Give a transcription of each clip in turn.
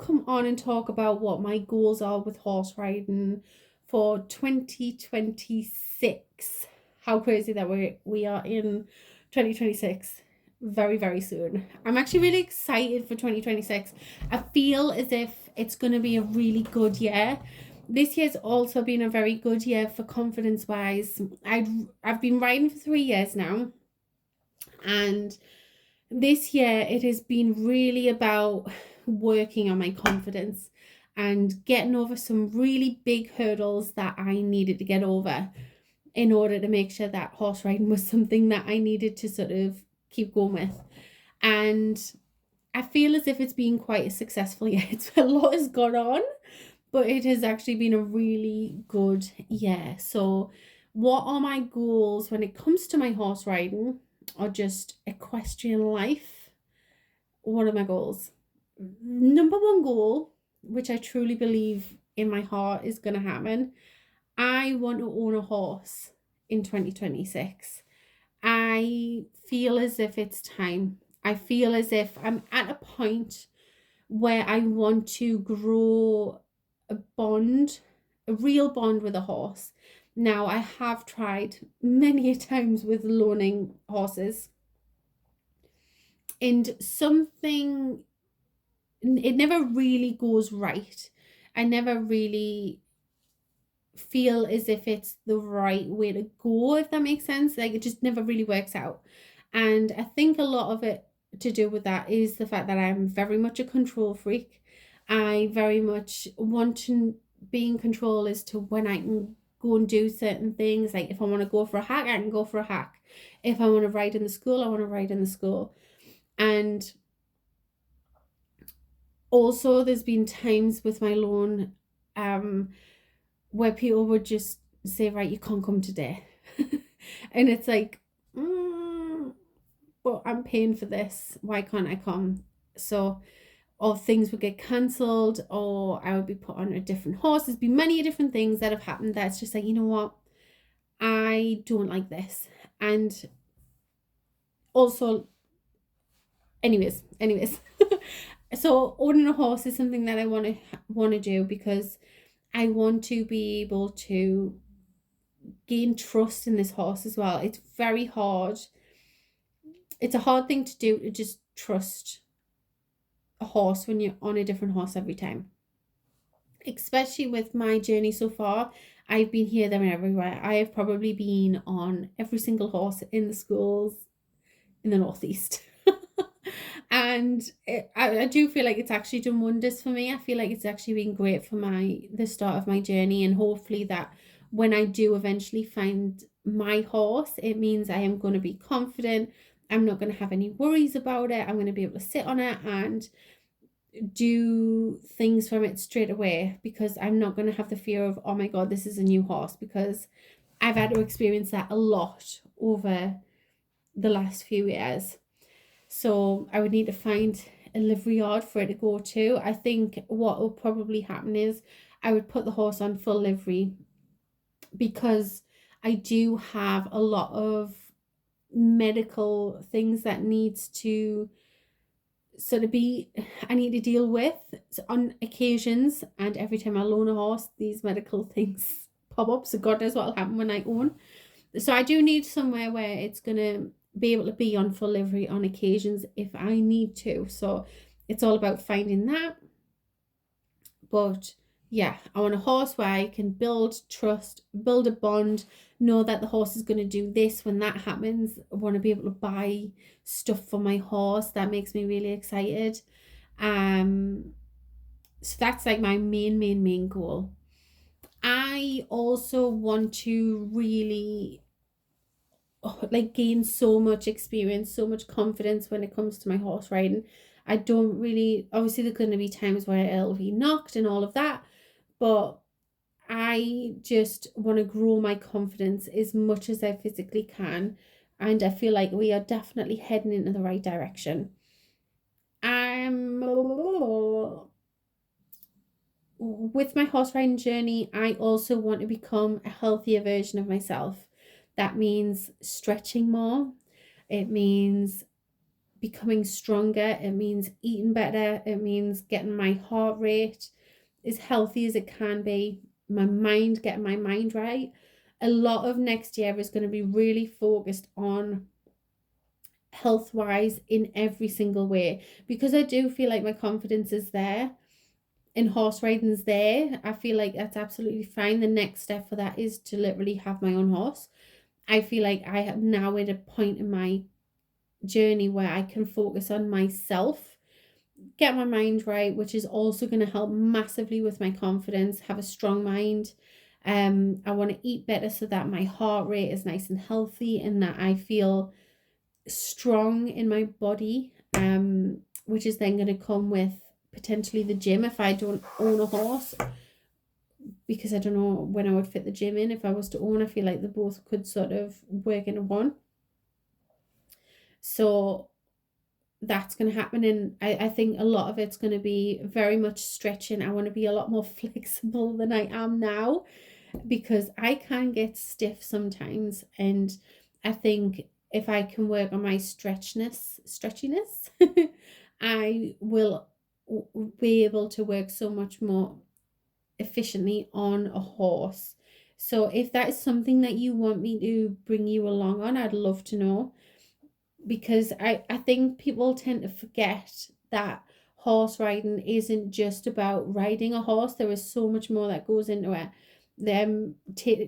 come on and talk about what my goals are with horse riding for 2026. How crazy that we are in 2026 very, very soon. I'm actually really excited for 2026. I feel as if it's going to be a really good year. This year's also been a very good year for confidence wise. I've been riding for 3 years now, and this year it has been really about working on my confidence and getting over some really big hurdles that I needed to get over in order to make sure that horse riding was something that I needed to sort of keep going with. And I feel as if it's been quite a successful year. It's a lot has gone on, but it has actually been a really good year. So, what are my goals when it comes to my horse riding or just equestrian life? What are my goals? Number one goal, which I truly believe in my heart is going to happen, I want to own a horse in 2026. I feel as if it's time. I feel as if I'm at a point where I want to grow a bond, a real bond with a horse. Now, I have tried many a times with loaning horses, and something, it never really goes right. I never really feel as if it's the right way to go, if that makes sense. Like, it just never really works out. And I think a lot of it to do with that is the fact that I'm very much a control freak. I very much want to be in control as to when I can go and do certain things. Like, if I want to go for a hack, I can go for a hack. If I want to ride in the school, I want to ride in the school. And also, there's been times with my loan where people would just say, right, you can't come today. And it's like, but I'm paying for this. Why can't I come? So, or things would get cancelled, or I would be put on a different horse. There's been many different things that have happened that's just like, you know what? I don't like this. And also, anyways. So owning a horse is something that I want to do because I want to be able to gain trust in this horse as well. It's very hard. It's a hard thing to do, to just trust a horse when you're on a different horse every time. Especially with my journey so far, I've been here, there, and everywhere. I have probably been on every single horse in the schools in the Northeast. And I do feel like it's actually done wonders for me. I feel like it's actually been great for the start of my journey, and hopefully that when I do eventually find my horse, it means I am going to be confident. I'm not going to have any worries about it. I'm going to be able to sit on it and do things from it straight away, because I'm not going to have the fear of, oh my God, this is a new horse, because I've had to experience that a lot over the last few years. So I would need to find a livery yard for it to go to. I think what will probably happen is I would put the horse on full livery, because I do have a lot of medical things that needs to sort of be, I need to deal with on occasions, and every time I loan a horse, these medical things pop up. So God knows what will happen when I own. So I do need somewhere where it's gonna be able to be on full livery on occasions if I need to. So it's all about finding that. But yeah, I want a horse where I can build trust, build a bond, know that the horse is going to do this when that happens. I want to be able to buy stuff for my horse. That makes me really excited. So that's like my main goal. I also want to really like gain so much experience, so much confidence when it comes to my horse riding. I don't really, obviously there's going to be times where it'll be knocked and all of that, but I just want to grow my confidence as much as I physically can, and I feel like we are definitely heading into the right direction. With my horse riding journey, I also want to become a healthier version of myself. That means stretching more. It means becoming stronger. It means eating better. It means getting my heart rate as healthy as it can be. My mind, getting my mind right. A lot of next year is going to be really focused on health wise in every single way, because I do feel like my confidence is there and horse riding's there. I feel like that's absolutely fine. The next step for that is to literally have my own horse. I feel like I am now at a point in my journey where I can focus on myself, get my mind right, which is also going to help massively with my confidence, have a strong mind. I want to eat better so that my heart rate is nice and healthy and that I feel strong in my body, which is then going to come with potentially the gym if I don't own a horse, because I don't know when I would fit the gym in if I was to own. I feel like they both could sort of work into one. So that's going to happen, and I think a lot of it's going to be very much stretching. I want to be a lot more flexible than I am now, because I can get stiff sometimes, and I think if I can work on my stretchiness, I will be able to work so much more efficiently on a horse. So if that is something that you want me to bring you along on, I'd love to know, because I think people tend to forget that horse riding isn't just about riding a horse. There is so much more that goes into it. Them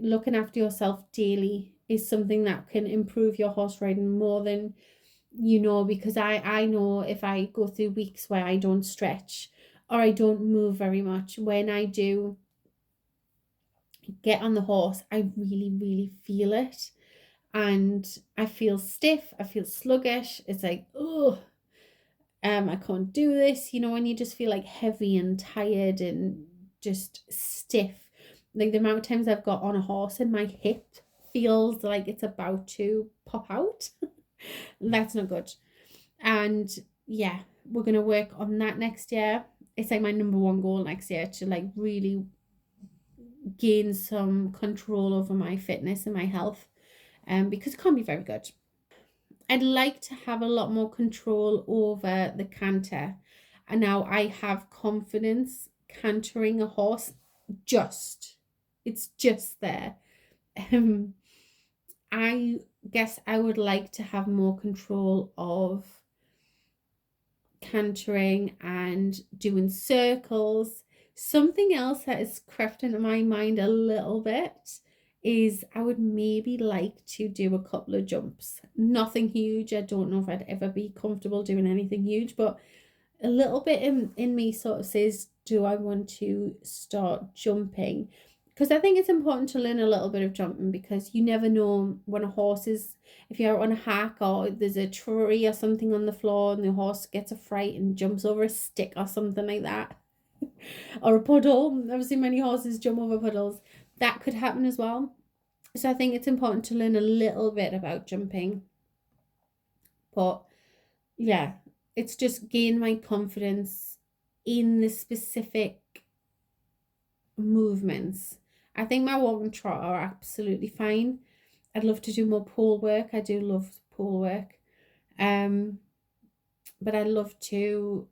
looking after yourself daily is something that can improve your horse riding more than you know, because I know if I go through weeks where I don't stretch or I don't move very much, when I do get on the horse, I really, really feel it. And I feel stiff, I feel sluggish. It's like, oh, I can't do this, you know, and you just feel like heavy and tired and just stiff. Like the amount of times I've got on a horse and my hip feels like it's about to pop out. That's not good. And yeah, we're gonna work on that next year. It's like my number one goal next year, to like really gain some control over my fitness and my health, because it can't be very good. I'd like to have a lot more control over the canter. And now I have confidence cantering a horse, just it's just there. Um I guess I would like to have more control of cantering and doing circles. Something else that has crept into my mind a little bit is I would maybe like to do a couple of jumps. Nothing huge. I don't know if I'd ever be comfortable doing anything huge, but a little bit in me sort of says, do I want to start jumping? Because I think it's important to learn a little bit of jumping, because you never know when a horse is, if you're on a hack or there's a tree or something on the floor and the horse gets a fright and jumps over a stick or something like that, or a puddle. I've seen many horses jump over puddles. That could happen as well. So I think it's important to learn a little bit about jumping. But yeah, it's just gain my confidence in the specific movements. I think my walk and trot are absolutely fine. I'd love to do more pole work. I do love pole work. Um, but I'd love to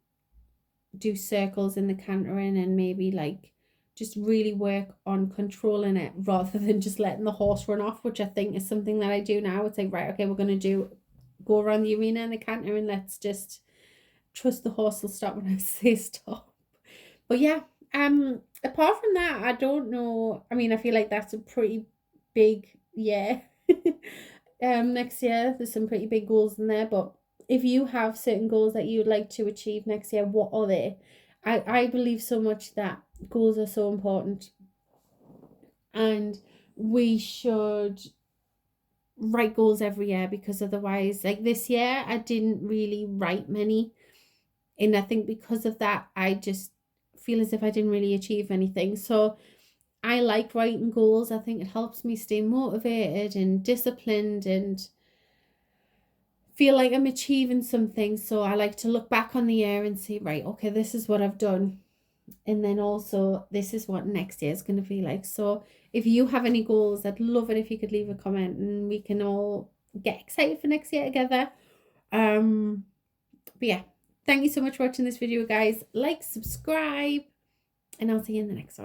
do circles in the cantering and maybe like just really work on controlling it rather than just letting the horse run off, which I think is something that I do now. It's like, right, okay, we're gonna go around the arena in the canter and let's just trust the horse will stop when I say stop. But yeah, apart from that, I don't know. I mean, I feel like that's a pretty big year. Next year there's some pretty big goals in there, but if you have certain goals that you would like to achieve next year, what are they? I believe so much that goals are so important, and we should write goals every year, because otherwise, like this year I didn't really write many, and I think because of that I just feel as if I didn't really achieve anything. So I like writing goals. I think it helps me stay motivated and disciplined and feel like I'm achieving something. So I like to look back on the year and say, right, okay, this is what I've done. And then also, this is what next year is going to be like. So if you have any goals, I'd love it if you could leave a comment and we can all get excited for next year together. Um, But yeah, thank you so much for watching this video, guys. Like, subscribe, and I'll see you in the next one.